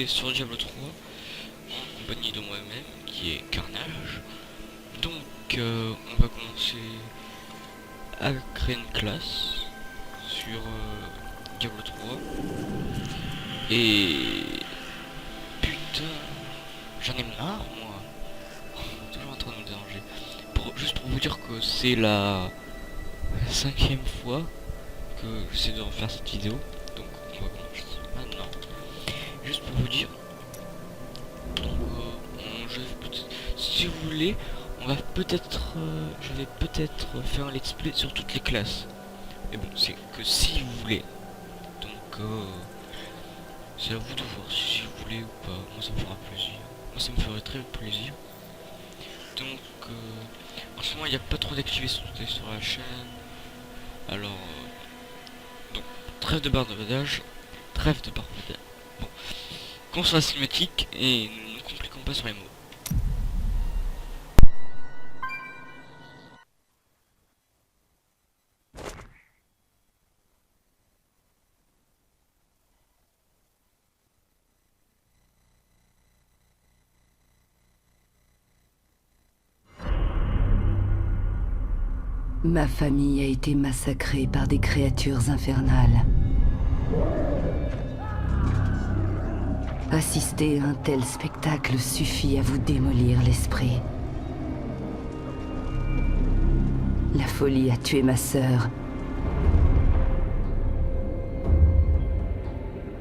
retrouver sur Diablo 3 en compagnie de moi-même qui est Carnage. Donc on va commencer à créer une classe sur Diablo 3 et putain j'en ai marre moi. Toujours en train de me déranger. Juste pour vous dire que c'est la 5e fois que j'essaie de refaire cette vidéo, donc on va commencer maintenant. Juste pour vous dire, donc si vous voulez, on va peut-être, je vais peut-être faire un let's play sur toutes les classes. Mais bon, c'est que si vous voulez. Donc c'est à vous de voir si vous voulez ou pas. Moi ça me fera plaisir. Moi ça me ferait très plaisir. Donc en ce moment il n'y a pas trop d'activités sur la chaîne. Alors donc trêve de bardage, trêve de bardage. Bon, qu'on soit cinématique et ne nous compliquons pas sur les mots. Ma famille a été massacrée par des créatures infernales. Assister à un tel spectacle suffit à vous démolir l'esprit. La folie a tué ma sœur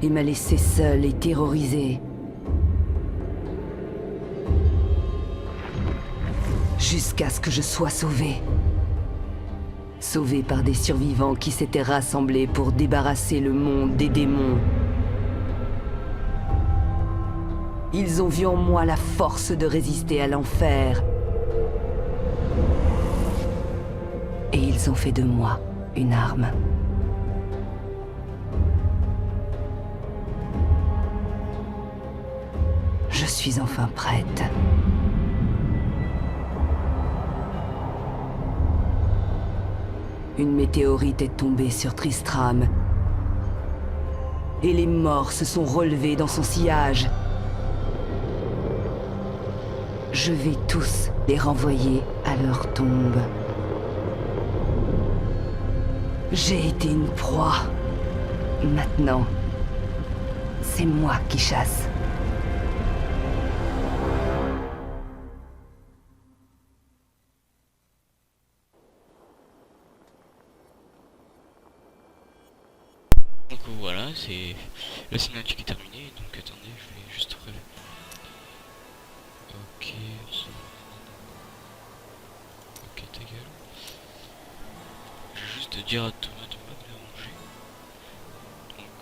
et m'a laissé seule et terrorisée. Jusqu'à ce que je sois sauvée. Sauvée par des survivants qui s'étaient rassemblés pour débarrasser le monde des démons. Ils ont vu en moi la force de résister à l'enfer. Et ils ont fait de moi une arme. Je suis enfin prête. Une météorite est tombée sur Tristram. Et les morts se sont relevés dans son sillage. Je vais tous les renvoyer à leur tombe. J'ai été une proie. Maintenant, c'est moi qui chasse. Donc voilà, c'est la cinématique est terminée, donc attendez, je vais juste ok, ok ta gueule. Je vais juste dire à Thomas de pas me déranger. Donc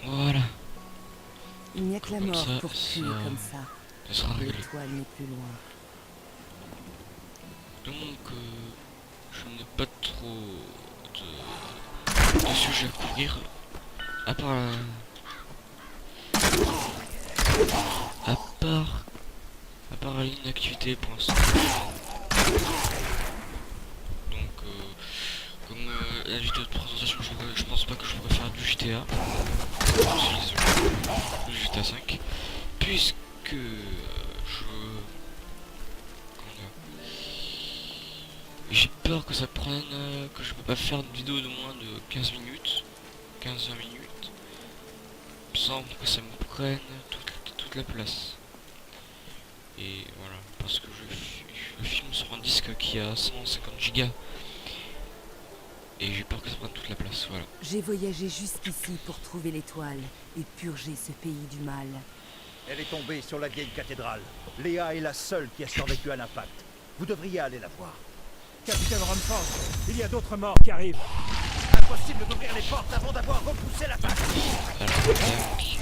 voilà. Il n'y a que la Comme mort ça, pour tuer comme ça. Ça sera réglé. L'étoile n'est plus loin. Donc je n'ai pas trop de sujets à couvrir. À part à part l'inactivité pour l'instant. Donc comme la vidéo de présentation, je pense pas que je pourrais faire du GTA. Du GTA 5. Puisque j'ai peur que ça prenne, que je peux pas faire une vidéo de moins de 15 minutes, 15-20 minutes, sans que ça me prenne toute la place. Et voilà, parce que je filme sur un disque qui a 150 gigas. Et j'ai peur que ça prenne toute la place, voilà. J'ai voyagé jusqu'ici pour trouver l'étoile et purger ce pays du mal. Elle est tombée sur la vieille cathédrale. Léa est la seule qui a survécu à l'impact. Vous devriez aller la voir. Capitaine Rumford, il y a d'autres morts qui arrivent. Impossible d'ouvrir les portes avant d'avoir repoussé l'attaque. Alors, tac.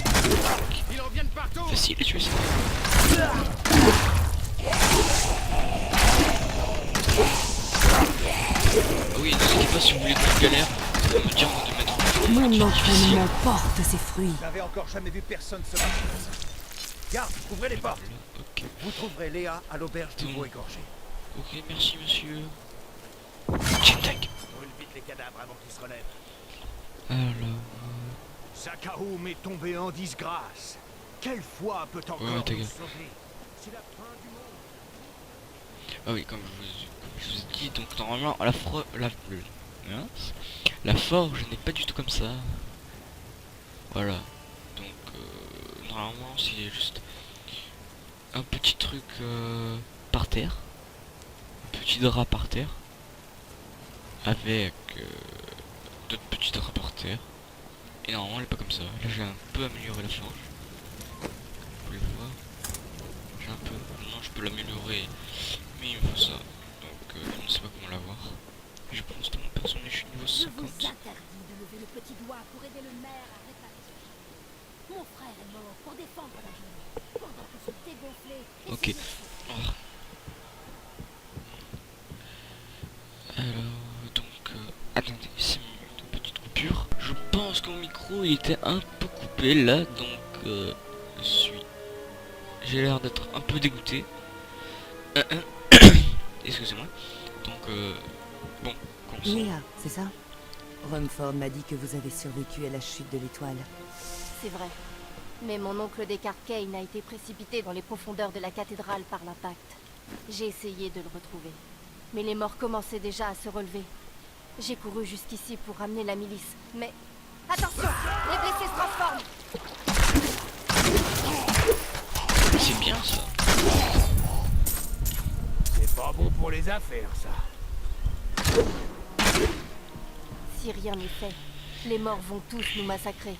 Ils reviennent partout. Facile à tuer ça. Ah oui, n'hésitez pas si vous voulez que je galère, de me dire de mettre Mon entraînement porte ses fruits. Vous n'avez encore jamais vu personne se battre comme ça. Garde, ouvrez les portes. Ok. Vous trouverez Léa à l'auberge du veau égorgé. Ok, merci monsieur. Tic-tac. Brûle vite les cadavres avant qu'ils se relèvent. Alors... Sakaoum est tombé en disgrâce. Quelle foi peut encore Ouais, ta nous gueule. sauver? C'est la fin du monde. Ah oui, comme je vous ai dit, donc normalement la forge n'est pas du tout comme ça. Voilà. Donc normalement c'est juste un petit truc par terre, un petit drap par terre, avec d'autres petits draps par terre. Et normalement elle est pas comme ça. Là j'ai un peu amélioré la forge. Vous pouvez le voir. J'ai un peu. Non, je peux l'améliorer, mais il me faut ça. Donc je ne sais pas comment l'avoir. Je pense que mon personnage je suis niveau Je vous 50. interdis de lever le petit doigt pour aider le maire à réparer ce chien. Mon frère est mort pour défendre la ville. Pendant que ce dégonflé... Ok. Oh. Alors, donc, attendez, 5 minutes de petite coupure. Je pense que mon micro il était un peu coupé là, donc j'ai l'air d'être un peu dégoûté. Excusez-moi. Donc, bon, commençons. Léa, c'est ça? Rumford m'a dit que vous avez survécu à la chute de l'étoile. C'est vrai. Mais mon oncle Descartes Kane a été précipité dans les profondeurs de la cathédrale par l'impact. J'ai essayé de le retrouver. Mais les morts commençaient déjà à se relever. J'ai couru jusqu'ici pour ramener la milice. Mais... Attention! Les blessés se transforment! C'est bien ça. C'est pas bon pour les affaires, ça. Si rien n'est fait, les morts vont tous nous massacrer.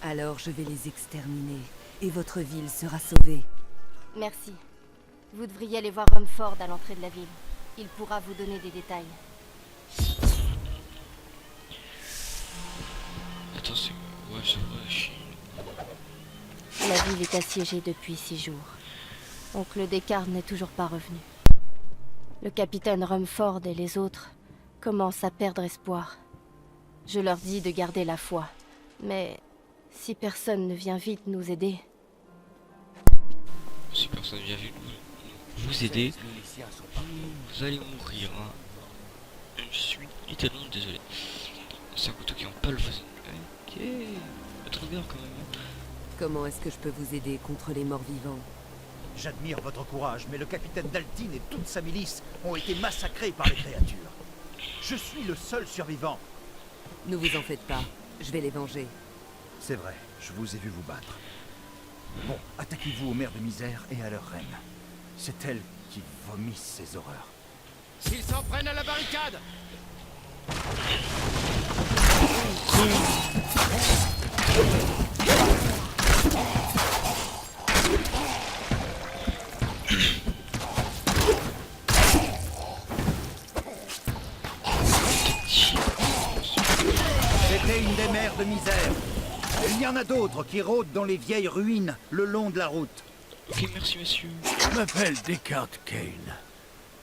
Alors je vais les exterminer, et votre ville sera sauvée. Merci. Vous devriez aller voir Rumford à l'entrée de la ville. Il pourra vous donner des détails. Attends, c'est... Ouais, c'est vrai, La ville est assiégée depuis 6 jours. Oncle Descartes n'est toujours pas revenu. Le capitaine Rumford et les autres commencent à perdre espoir. Je leur dis de garder la foi. Mais si personne ne vient vite nous aider... Si personne vient vous aider, vous allez mourir. Hein. Je suis tellement désolé. C'est un couteau qui empale le faisait. Ok. Trop bien quand même. Comment est-ce que je peux vous aider contre les morts vivants? J'admire votre courage, mais le capitaine Daltine et toute sa milice ont été massacrés par les créatures. Je suis le seul survivant. Ne vous en faites pas, je vais les venger. C'est vrai, je vous ai vu vous battre. Bon, attaquez-vous aux mères de misère et à leur reine. C'est elles qui vomissent ces horreurs. S'ils s'en prennent à la barricade! C'était une des mères de misère. Il y en a d'autres qui rôdent dans les vieilles ruines le long de la route. Ok, merci monsieur. Je m'appelle Descartes Kane.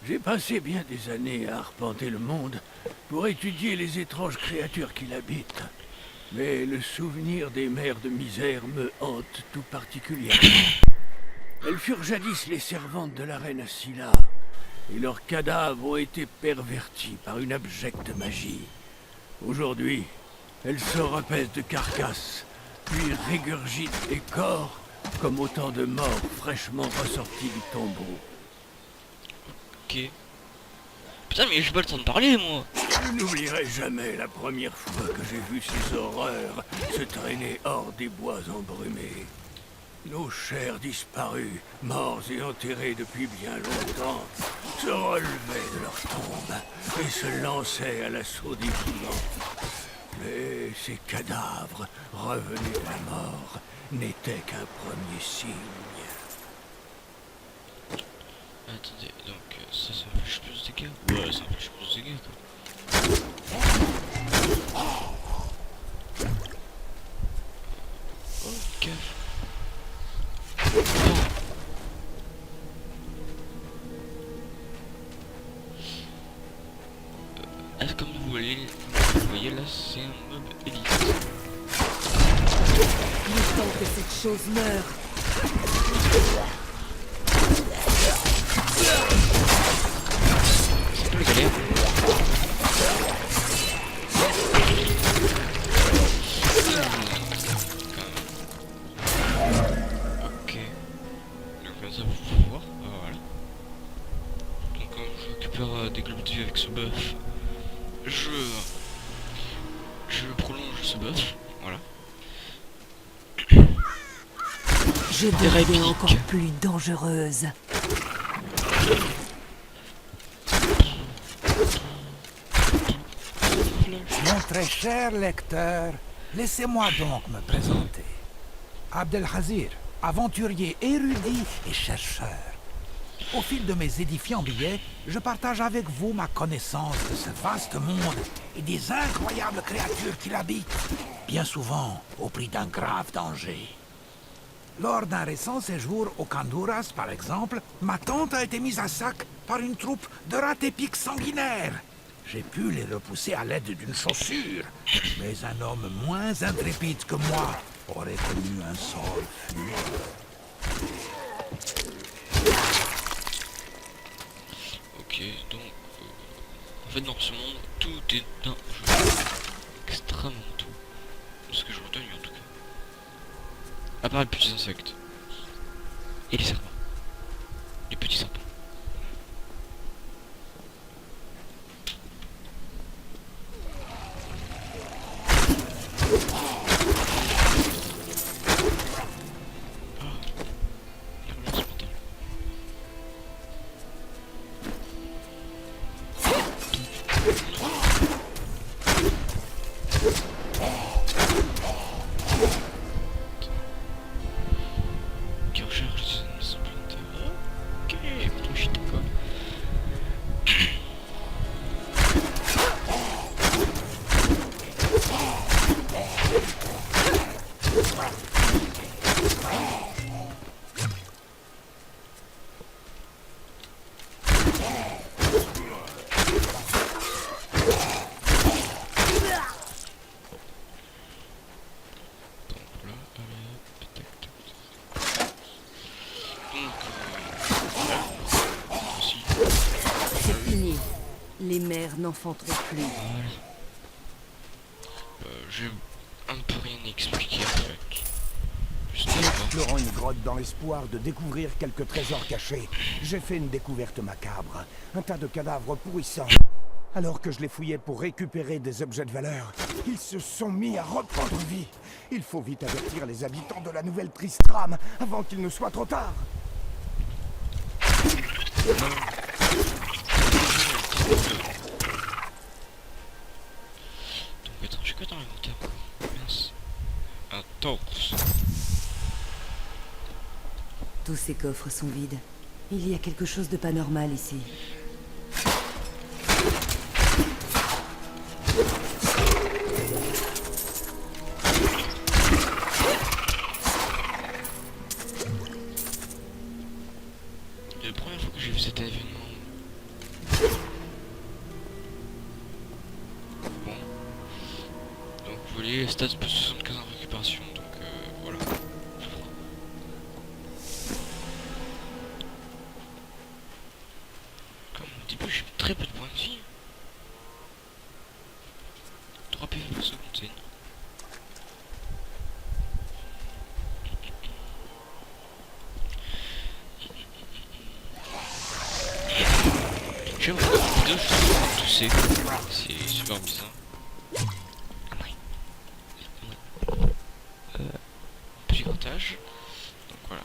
J'ai passé bien des années à arpenter le monde pour étudier les étranges créatures qui l'habitent. Mais le souvenir des mères de misère me hante tout particulièrement. Elles furent jadis les servantes de la reine Asila, et leurs cadavres ont été pervertis par une abjecte magie. Aujourd'hui, elles se repaissent de carcasses, puis régurgitent des corps comme autant de morts fraîchement ressortis du tombeau. Ok. Putain, mais j'ai pas le temps de parler, moi. Je n'oublierai jamais la première fois que j'ai vu ces horreurs se traîner hors des bois embrumés. Nos chers disparus, morts et enterrés depuis bien longtemps, se relevaient de leur tombe et se lançaient à l'assaut des vivants. Mais ces cadavres, revenus de la mort, n'étaient qu'un premier signe. Attendez, donc ça m'empêche plus de dégâts. Ouais, ça m'empêche plus de dégâts quoi. Ok. comme vous voyez là, c'est un mob élite. Il est temps que cette chose meure. C'est pas la galère. Ok. Donc comme ça vous pouvez voir. Voilà. Donc je récupère des globes de vie avec ce buff. Je prolonge ce buff. Voilà. Je Des deviens répliques. encore plus dangereuse. Mon très cher lecteur, laissez-moi donc me présenter. Abdelhazir, aventurier érudit et chercheur. Au fil de mes édifiants billets, je partage avec vous ma connaissance de ce vaste monde et des incroyables créatures qui l'habitent, bien souvent au prix d'un grave danger. Lors d'un récent séjour au Kandouras, par exemple, ma tente a été mise à sac par une troupe de rats épiques sanguinaires. J'ai pu les repousser à l'aide d'une chaussure, mais un homme moins intrépide que moi aurait connu un sort funèbre. Ok, donc en fait dans ce monde tout est dangereux, extrêmement tout, ce que je retenu en tout cas, à part les petits insectes et les serpents, les petits serpents. Qui recherche des animaux supplémentaires. Ok, je suis d'accord. C'est fini. Les mères n'enfanteront plus. Voilà. J'ai un peu rien expliqué en fait. Juste En avant. explorant une grotte dans l'espoir de découvrir quelques trésors cachés, j'ai fait une découverte macabre. Un tas de cadavres pourrissants. Alors que je les fouillais pour récupérer des objets de valeur, ils se sont mis à reprendre vie. Il faut vite avertir les habitants de la nouvelle Tristram avant qu'il ne soit trop tard. Donc attends, je suis quoi dans l'inventaire encore? Mince. Un torse. Tous ces coffres sont vides. Il y a quelque chose de pas normal ici. C'est la première fois que j'ai vu cet événement. Bon. Donc vous voyez les stats plus 75 en récupération, donc voilà. Comme au début j'ai très peu de points de vie. 3 PV par seconde, c'est énorme. J'aime beaucoup la vidéo, je suis en train de tousser. C'est super bizarre. Petit grattage. Donc voilà.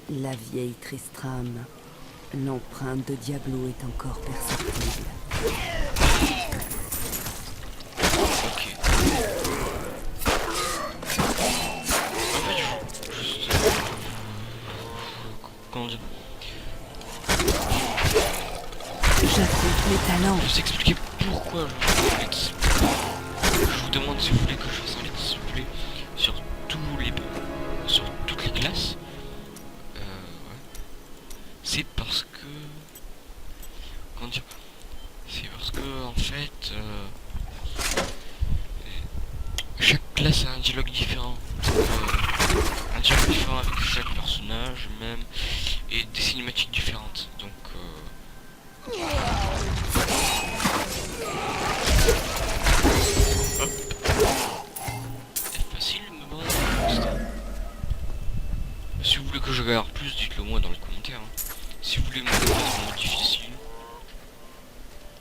La vieille Tristram. L'empreinte de Diablo est encore perceptible. Ok. En fait, juste... Comment dire? J'affronte mes talents. Je vais vous expliquer pourquoi je fais un let's play. Je vous demande si vous voulez que je fasse un let's play sur sur toutes les classes. Ouais. C'est parce que comment dire, c'est parce que en fait chaque classe a un dialogue différent. Un dialogue différent avec chaque personnage même, et des cinématiques différentes. Donc hop. C'est facile de me battre. Si vous voulez que je galère plus, dites-le moi dans les commentaires. Hein. Si vous voulez me battre en mode difficile,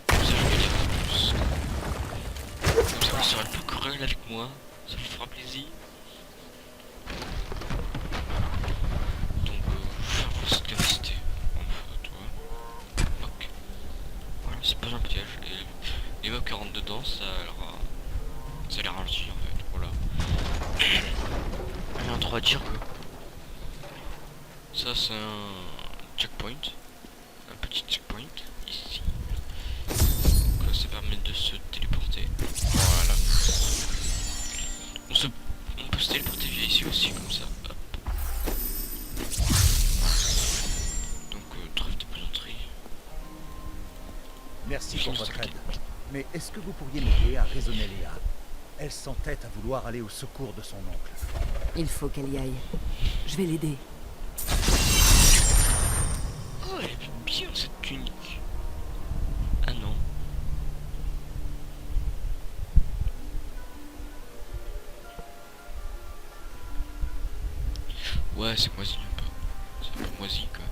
comme ça je galère plus. Comme ça vous serez plus cruel avec moi, ça vous fera plaisir. Donc faire vos capacités. Toi. Ok. Voilà, c'est pas un piège. Les mobs qui rentrent dedans, ça les ralentit en fait. Voilà. Rien droit à dire que ça c'est un checkpoint. Un petit checkpoint ici. Donc ça permet de se téléporter. Voilà. On peut se téléporter via ici aussi comme ça. Hop. Donc trêve de plaisanterie. Merci pour votre aide. Mais est-ce que vous pourriez m'aider à raisonner Léa? Elle s'entête à vouloir aller au secours de son oncle. Il faut qu'elle y aille. Je vais l'aider. Oh, elle est bien cette tunique. Ah non. Ouais, c'est moisi un peu. C'est un peu moisi quoi.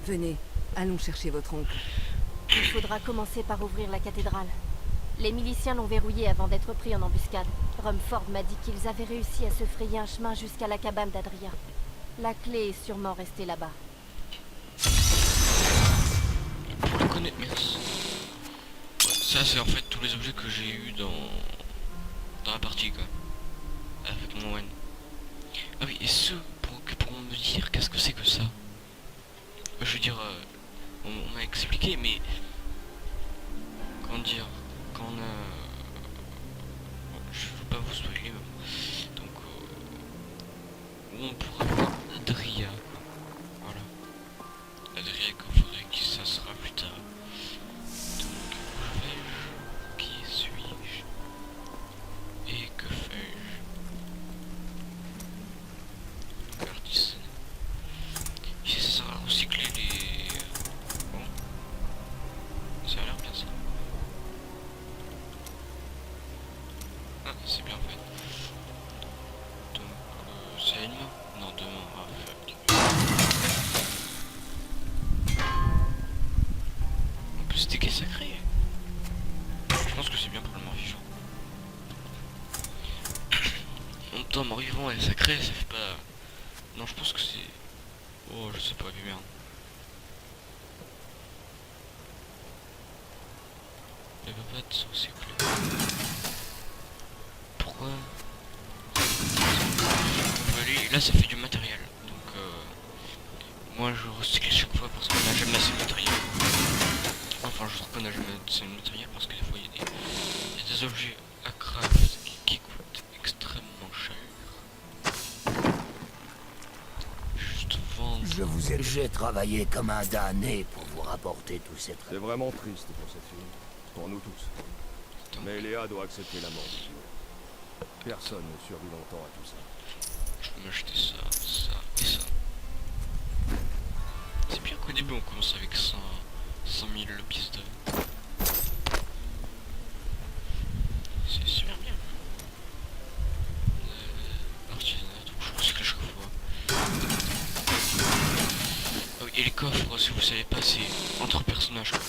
Venez, allons chercher votre oncle. Il faudra commencer par ouvrir la cathédrale. Les miliciens l'ont verrouillée avant d'être pris en embuscade. Rumford m'a dit qu'ils avaient réussi à se frayer un chemin jusqu'à la cabane d'Adria. La clé est sûrement restée là-bas. Pour le connaître, merci. Ouais, ça c'est en fait tous les objets que j'ai eu dans la partie quoi. Avec mon Wen. Ah oui, et ceux qui pourront me dire qu'est-ce que c'est que ça. Je veux dire, on m'a expliqué, mais comment dire, quand on a... je veux pas vous spoiler, mais donc où on pourra voir Adria, quoi. Voilà. Adria Coffret, qui ça sera plus tard. Donc où vais-je? Qui suis-je? Et que fais-je? Donc artisanat. Ici ça sert à recycler les... Bon. Ça a l'air bien ça. Ah, c'est bien fait. Donc, c'est une main? Non, deux mains. Ah, fuck. En plus, c'était sacré. Je pense que c'est bien pour le mort-vivant. En même temps, mort-vivant et sacré, ça fait pas... Non, je pense que c'est... Oh, je sais pas, mais merde. Il va pas être recyclé. Pourquoi? Là ça fait du matériel. Donc moi je recycle chaque fois parce qu'on n'a jamais assez de matériel. Enfin je trouve qu'on n'a jamais assez de matériel parce que des fois il y a des objets à craft qui coûtent extrêmement cher. Juste vendre. J'ai travaillé comme un damné pour vous rapporter tous ces C'est vraiment triste pour cette fille. Pour nous tous. Mais Léa doit accepter la mort. Personne ne survit longtemps à tout ça. Je peux m'acheter ça, ça et ça. C'est bien qu'au début on commence avec 100 000 pièces d'or. C'est super bien. Artisanat, je recycle à chaque fois. Oh, et les coffres, si vous savez pas, c'est entre personnages quoi.